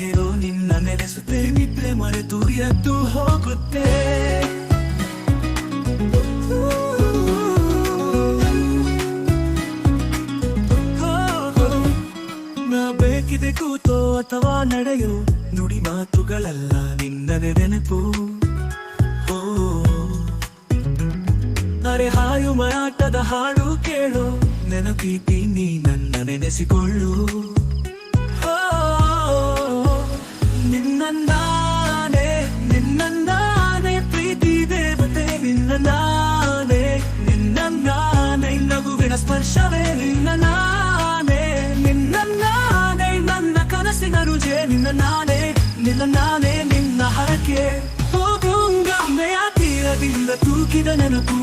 ಹೇಳೋ ನಿನ್ನ ನೆನೆಸುತ್ತೆ ನಿದ್ರೆ ಮರೆತು ಎದ್ದು ಹೋಗುತ್ತೆ ನಾ ಬೇಕಿದೆ ಕೂತೋ ಅಥವಾ ನಡೆಯೋ ನುಡಿ ಮಾತುಗಳಲ್ಲ ನಿನ್ನನೆ ನೆನಪು ಅರೆ ಹಾಯು ಮಾಟದ ಹಾಡು ಕೇಳು ನೆನಪೀತಿ ನೀ ನನ್ನ ನೆನೆಸಿಕೊಳ್ಳು ನಿನ್ನಂದಾನೆ ಪ್ರೀತಿ ದೇವತೆ ನಿನ್ನಂದಾನೆ ನಗುವಿನ ಸ್ಪರ್ಶವೇ ನಿನ್ನನಾನೆ ನನ್ನ ಕನಸಿನ ರುಜೆ ನಿನ್ನ ನಾನೇ ನಿನ್ನ ಹರಕೆ ಹೋಗುಂಗ ತೀರದಿಂದ ತೂಕಿದ ನೆನಪು